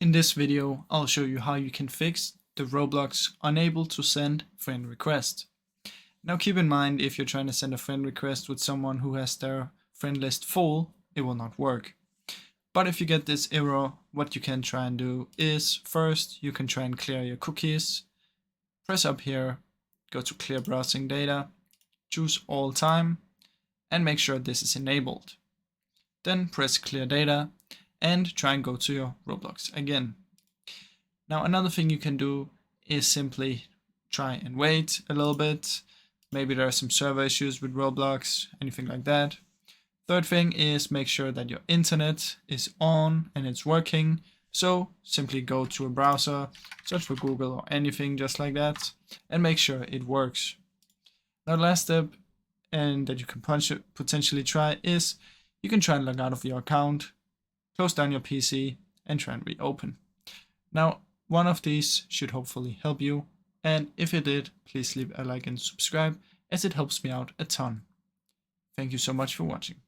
In this video, I'll show you how you can fix the Roblox unable to send friend request. Now keep in mind, if you're trying to send a friend request with someone who has their friend list full, it will not work. But if you get this error, what you can try and do is, first you can try and clear your cookies. Press up here, go to clear browsing data, choose all time, and make sure this is enabled. Then press clear data and try and go to your Roblox again. Now another thing you can do is simply try and wait a little bit. Maybe there are some server issues with Roblox, anything like that. Third thing is make sure that your internet is on and it's working. So simply go to a browser, search for Google or anything just like that, and make sure it works. Now the last step, and that you can potentially try, is you can try and log out of your account, close down your PC, and try and reopen. Now, one of these should hopefully help you, and if it did, please leave a like and subscribe, as it helps me out a ton. Thank you so much for watching.